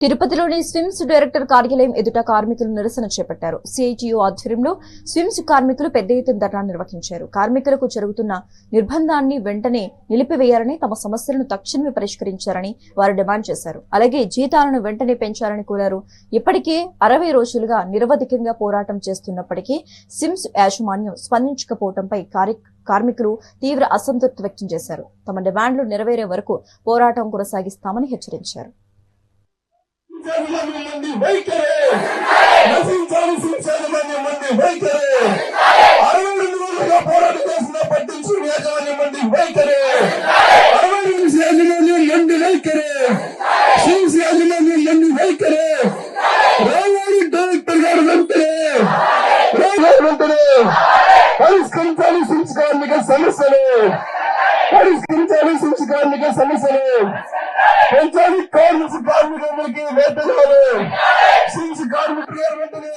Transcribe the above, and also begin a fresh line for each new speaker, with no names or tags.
తిరుపతిలోని స్విమ్స్ డైరెక్టర్ కార్యాలయం ఎదుట కార్మికులు నిరసన చేపట్టారు. సిఐటియు ఆధ్వర్యంలో స్విమ్స్ కార్మికులు పెద్ద ఎత్తున ధర్నా నిర్వహించారు. కార్మికులకు జరుగుతున్న నిర్బంధాన్ని వెంటనే నిలిపివేయాలని, తమ సమస్యలను తక్షణమే పరిష్కరించాలని వారు డిమాండ్ చేశారు. అలాగే జీతాలను వెంటనే పెంచాలని కోరారు. ఇప్పటికే 60 రోజులుగా నిరవధికంగా పోరాటం చేస్తున్నప్పటికీ స్విమ్స్ యాజమాన్యం స్పందించకపోవడంపై కార్మికులు తీవ్ర అసంతృప్తి వ్యక్తం చేశారు. తమ డిమాండ్లు నెరవేరే వరకు పోరాటం కొనసాగిస్తామని హెచ్చరించారు.
పరిష్కరించాలి స్విమ్స్ కార్మిక సమస్యలు, పెంచాలి కార్మికులకి వేతనాలు, స్విమ్స్ కార్మికులు వెంటనే